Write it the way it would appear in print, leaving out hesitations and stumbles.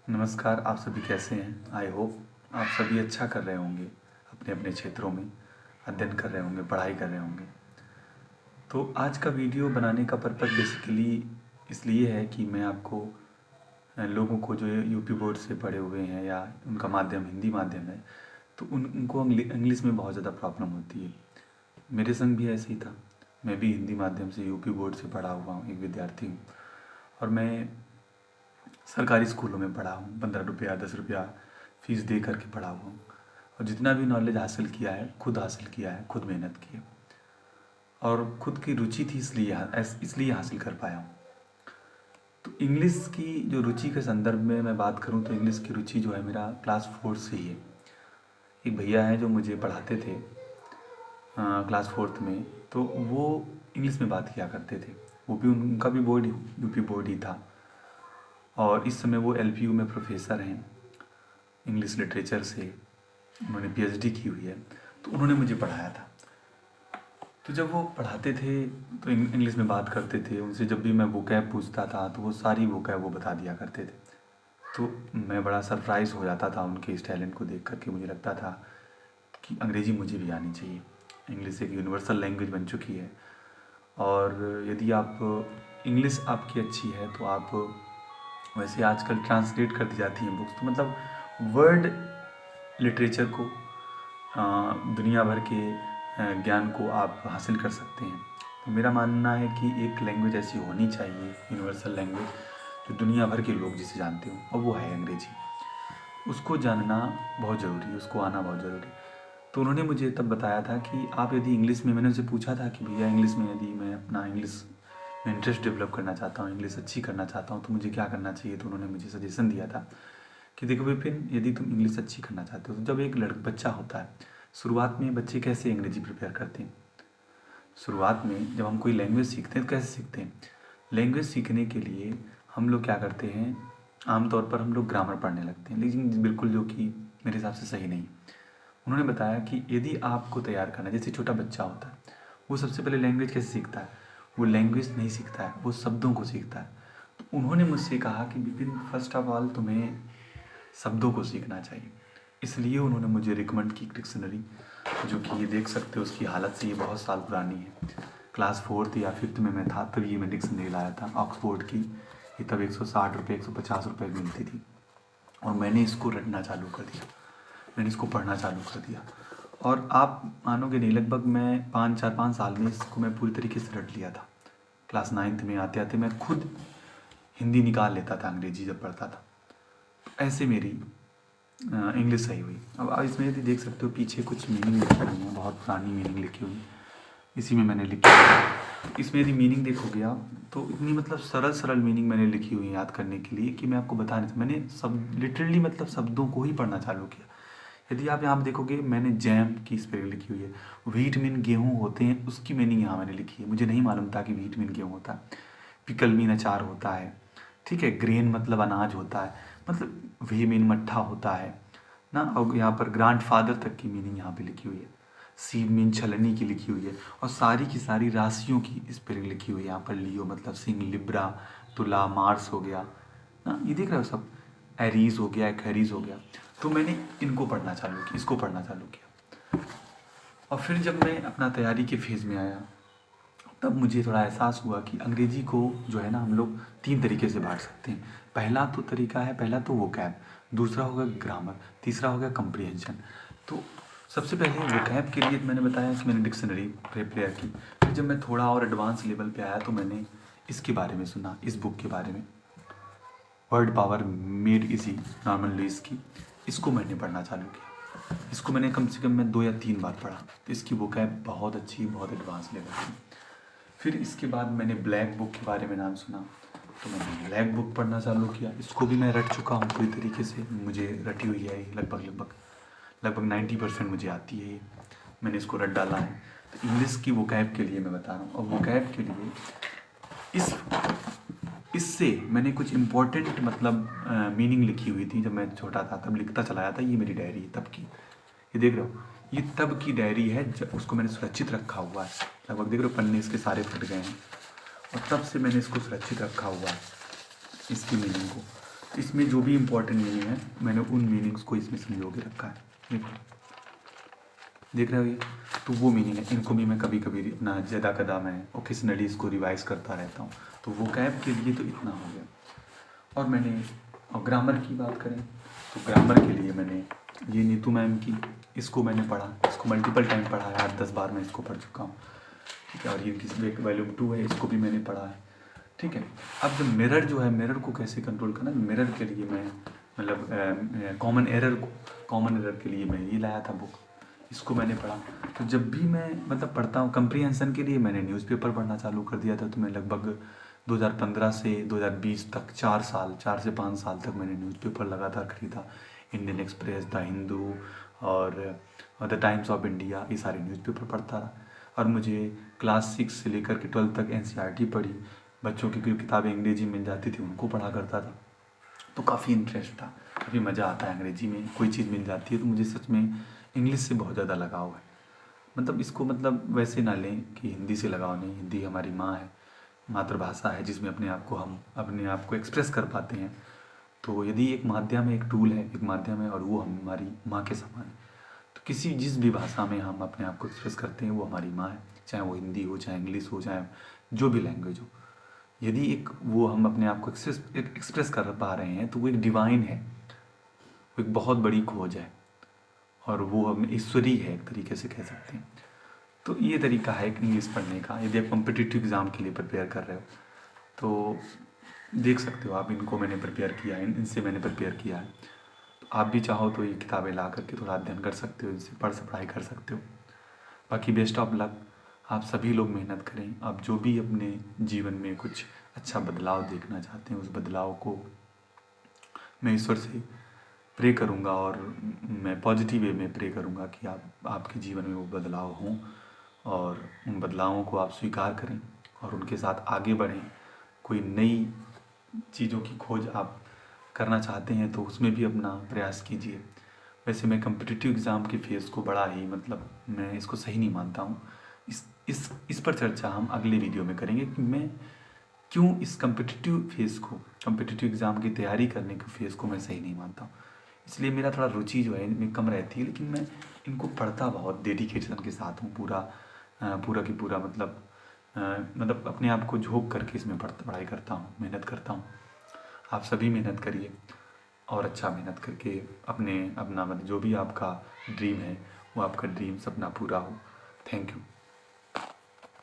नमस्कार। आप सभी कैसे हैं? आई होप आप सभी अच्छा कर रहे होंगे, अपने अपने क्षेत्रों में अध्ययन कर रहे होंगे, पढ़ाई कर रहे होंगे। तो आज का वीडियो बनाने का पर्पज़ बेसिकली इसलिए है कि मैं आपको लोगों को जो यूपी बोर्ड से पढ़े हुए हैं या उनका माध्यम हिंदी माध्यम है, तो उनको इंग्लिश में बहुत ज़्यादा प्रॉब्लम होती है। मेरे संग भी ऐसे ही था। मैं भी हिंदी माध्यम से यूपी बोर्ड से पढ़ा हुआ हूँ, एक विद्यार्थी हूँ। और मैं सरकारी स्कूलों में पढ़ा हूँ, 15 रुपया 10 रुपया फीस दे करके पढ़ा हुआ हूँ। और जितना भी नॉलेज हासिल किया है, खुद हासिल किया है, खुद मेहनत की है। और खुद की रुचि थी इसलिए हासिल कर पाया हूँ। तो इंग्लिश की जो रुचि के संदर्भ में मैं बात करूँ तो इंग्लिश की रुचि जो है मेरा क्लास 4 से ही है। एक भैया हैं जो मुझे पढ़ाते थे क्लास 4th में, तो वो इंग्लिश में बात किया करते थे। वो भी उनका भी बोर्ड यूपी बोर्ड ही था। और इस समय वो एलपीयू में प्रोफेसर हैं इंग्लिश लिटरेचर से। उन्होंने पीएचडी की हुई है। तो उन्होंने मुझे पढ़ाया था। तो जब वो पढ़ाते थे तो इंग्लिश में बात करते थे। उनसे जब भी मैं वोकैब पूछता था तो वो सारी वोकैब वो बता दिया करते थे। तो मैं बड़ा सरप्राइज़ हो जाता था उनके इस टैलेंट को देख करके। मुझे लगता था कि अंग्रेज़ी मुझे भी आनी चाहिए। इंग्लिश एक यूनिवर्सल लैंग्वेज बन चुकी है। और यदि आप इंग्लिश आपकी अच्छी है तो आप वैसे आजकल ट्रांसलेट कर दी जाती हैं बुक्स, तो मतलब वर्ड लिटरेचर को दुनिया भर के ज्ञान को आप हासिल कर सकते हैं। तो मेरा मानना है कि एक लैंग्वेज ऐसी होनी चाहिए, यूनिवर्सल लैंग्वेज, जो दुनिया भर के लोग जिसे जानते हो, और वो है अंग्रेजी। उसको जानना बहुत ज़रूरी है, उसको आना बहुत ज़रूरी है। तो उन्होंने मुझे तब बताया था कि आप यदि इंग्लिश में, मैंने उनसे पूछा था कि भैया इंग्लिश में यदि मैं अपना इंग्लिश में इंटरेस्ट डेवलप करना चाहता हूँ, इंग्लिश अच्छी करना चाहता हूँ, तो मुझे क्या करना चाहिए। तो उन्होंने मुझे सजेशन दिया था कि देखो विपिन, यदि तुम इंग्लिश अच्छी करना चाहते हो तो जब एक बच्चा होता है, शुरुआत में बच्चे कैसे अंग्रेजी प्रिपेयर करते हैं। शुरुआत में जब हम कोई लैंग्वेज सीखते हैं तो कैसे सीखते हैं। लैंग्वेज सीखने के लिए हम लोग क्या करते हैं, आमतौर पर हम लोग ग्रामर पढ़ने लगते हैं, लेकिन बिल्कुल जो कि मेरे हिसाब से सही नहीं। उन्होंने बताया कि यदि आपको तैयार करना है, जैसे छोटा बच्चा होता है, वो सबसे पहले लैंग्वेज कैसे सीखता है। वो लैंग्वेज नहीं सीखता है, वो शब्दों को सीखता है। तो उन्होंने मुझसे कहा कि विपिन, फर्स्ट ऑफ ऑल तुम्हें शब्दों को सीखना चाहिए। इसलिए उन्होंने मुझे रिकमेंड की डिक्शनरी, जो कि ये देख सकते हो उसकी हालत से ये बहुत साल पुरानी है। क्लास 4th या 5th में मैं था तब ये मैं डिक्शनरी लाया था ऑक्सफोर्ड की। ये तब 160 रुपये 150 रुपये की मिलती थी। और मैंने इसको रटना चालू कर दिया, मैंने इसको पढ़ना चालू कर दिया। और आप मानोगे नहीं, लगभग मैं 5 साल में इसको मैं पूरी तरीके से रट लिया था। क्लास 9th में आते आते मैं खुद हिंदी निकाल लेता था अंग्रेजी जब पढ़ता था। ऐसे मेरी इंग्लिश सही हुई। अब आप इसमें यदि देख सकते हो पीछे कुछ मीनिंग लिखी हुई है, बहुत पुरानी मीनिंग लिखी हुई है, इसी में मैंने लिखी है। इसमें यदि मीनिंग देखोगे आप तो इतनी मतलब सरल सरल मीनिंग मैंने लिखी हुई है याद करने के लिए कि मैं आपको बता नहीं सकता। मैंने सब लिटरली मतलब शब्दों को ही पढ़ना चालू किया। यदि आप यहाँ देखोगे मैंने जैम की स्पेलिंग लिखी हुई है। व्हीट मीन गेहूँ होते हैं, उसकी मीनिंग यहाँ मैंने लिखी है। मुझे नहीं मालूम था कि व्हीट मीन गेहूँ होता है। पिकल मीन अचार होता है, ठीक है। ग्रेन मतलब अनाज होता है, मतलब वे मीन मट्ठा होता है ना। और यहाँ पर ग्रांड फादर तक की मीनिंग यहाँ पे लिखी हुई है। सीड मीन छलनी की लिखी हुई है। और सारी की सारी राशियों की स्पेलिंग लिखी हुई है यहाँ पर। लियो मतलब सिंह, लिब्रा, तुला, मार्स हो गया ना, ये देख रहे हो सब। एरीज हो गया, एक्वेरीज हो गया। तो मैंने इनको पढ़ना चालू किया, इसको पढ़ना चालू किया। और फिर जब मैं अपना तैयारी के फेज़ में आया तब मुझे थोड़ा एहसास हुआ कि अंग्रेजी को जो है ना हम लोग 3 तरीके से बांट सकते हैं। पहला तो तरीका है, पहला तो वोकैब, दूसरा होगा ग्रामर, तीसरा होगा कम्प्रीहेंशन। तो सबसे पहले वोकैब के लिए मैंने बताया कि मैंने डिक्शनरी प्रिपेयर की। फिर जब मैं थोड़ा और एडवांस लेवल पे आया तो मैंने इसके बारे में सुना, इस बुक के बारे में, Word Power Made Easy, Norman Lewis की। इसको मैंने पढ़ना चालू किया। इसको मैंने कम से कम मैं 2 या 3 बार पढ़ा। तो इसकी बुक है बहुत अच्छी, बहुत एडवांस लेवल की। फिर इसके बाद मैंने ब्लैक बुक के बारे में नाम सुना, तो मैंने ब्लैक बुक पढ़ना चालू किया। इसको भी मैं रट चुका हूँ पूरी तरीके से, मुझे रटी हुई है लगभग 90% मुझे आती है ये। मैंने इसको रट डाला है। तो इंग्लिश की वोकैब के लिए मैं बता रहा हूँ। और वोकैब के लिए इससे मैंने कुछ इम्पोर्टेंट मतलब मीनिंग लिखी हुई थी। जब मैं छोटा था तब लिखता चला आया था। ये मेरी डायरी है तब की, ये देख रहे हो, ये तब की डायरी है। जब उसको मैंने सुरक्षित रखा हुआ है। लगभग देख रहे हो पन्ने इसके सारे फट गए हैं। और तब से मैंने इसको सुरक्षित रखा हुआ है, इसकी मीनिंग को। तो इसमें जो भी इम्पोर्टेंट मीनिंग है मैंने उन मीनिंग्स को इसमें संजो के रखा है। देखो, देख रहे हो ये, तो वो मीनिंग है। इनको भी मैं कभी कभी अपना ज़्यादा कदा मैं ओकेजनली इसको रिवाइज करता रहता हूँ। तो वो कैब के लिए तो इतना हो गया। और मैंने ग्रामर की बात करें तो ग्रामर के लिए मैंने ये नीतू मैम की, इसको मैंने पढ़ा, इसको मल्टीपल टाइम पढ़ा है, 8-10 बार मैं इसको पढ़ चुका हूँ। ठीक है, और ये किसी एक वॉल्यूम 2 है, इसको भी मैंने पढ़ा है। ठीक है, अब जब मिरर जो है, मिरर को कैसे कंट्रोल करना, मिरर के लिए मैं मतलब कॉमन एरर के लिए मैं ये लाया था बुक, इसको मैंने पढ़ा। तो जब भी मैं मतलब पढ़ता हूँ कंप्रीहेंशन के लिए मैंने न्यूज़पेपर पढ़ना चालू कर दिया था। तो मैं लगभग 2015 से 2020 तक 4 से 5 साल तक मैंने न्यूज़पेपर लगातार खरीदा। इंडियन एक्सप्रेस, द हिंदू और द टाइम्स ऑफ इंडिया, ये सारे न्यूज़पेपर पढ़ता रहा। और मुझे क्लास 6 से लेकर के 12 तक एनसीईआरटी पढ़ी, बच्चों की कोई किताबें अंग्रेजी मिल जाती थी उनको पढ़ा करता था। तो काफ़ी इंटरेस्ट था, काफ़ी मज़ा आता है अंग्रेजी में, कोई चीज़ मिल जाती है तो मुझे सच में इंग्लिश से बहुत ज़्यादा लगाव है। मतलब इसको मतलब वैसे ना लें कि हिंदी से लगाव नहीं, हिंदी हमारी माँ है, मातृभाषा है, जिसमें हम अपने आप को एक्सप्रेस कर पाते हैं। तो यदि एक माध्यम है, एक टूल है, एक माध्यम है, और वो हमारी माँ के समान है। तो जिस भी भाषा में हम अपने आप को एक्सप्रेस करते हैं वो हमारी माँ है, चाहे वो हिंदी हो, चाहे इंग्लिश हो, चाहे जो भी लैंग्वेज हो। यदि एक वो हम अपने आप को एक्सप्रेस कर पा रहे हैं तो वो एक डिवाइन है, वो एक बहुत बड़ी खोज है, और वो हम ईश्वरीय है एक तरीके से कह सकते हैं। तो ये तरीका है इंग्लिश पढ़ने का। यदि आप कॉम्पिटिटिव एग्ज़ाम के लिए प्रिपेयर कर रहे हो तो देख सकते हो आप, इनको मैंने प्रिपेयर किया है, इनसे मैंने प्रिपेयर किया है। तो आप भी चाहो तो ये किताबें ला करके थोड़ा अध्ययन कर सकते हो, इनसे पढ़ाई कर सकते हो। बाकी बेस्ट ऑफ लक, आप सभी लोग मेहनत करें। आप जो भी अपने जीवन में कुछ अच्छा बदलाव देखना चाहते हैं उस बदलाव को मैं ईश्वर से प्रे करूँगा, और मैं पॉजिटिव वे में प्रे करूँगा कि आपके जीवन में वो बदलाव हों, और उन बदलावों को आप स्वीकार करें और उनके साथ आगे बढ़ें। कोई नई चीज़ों की खोज आप करना चाहते हैं तो उसमें भी अपना प्रयास कीजिए। वैसे मैं कॉम्पिटिटिव एग्ज़ाम की फ़ेज़ को बड़ा ही मतलब मैं इसको सही नहीं मानता हूँ। इस पर चर्चा हम अगले वीडियो में करेंगे कि मैं क्यों इस कॉम्पिटिटिव एग्ज़ाम की तैयारी करने के फ़ेज़ को मैं सही नहीं मानता हूँ। इसलिए मेरा थोड़ा रुचि जो है इनमें कम रहती है, लेकिन मैं इनको पढ़ता बहुत डेडिकेशन के साथ हूँ, पूरा की पूरा मतलब अपने आप को झोंक करके इसमें पढ़ाई करता हूँ, मेहनत करता हूँ। आप सभी मेहनत करिए और अच्छा मेहनत करके अपना मतलब जो भी आपका ड्रीम है वो आपका ड्रीम सपना पूरा हो। Thank you.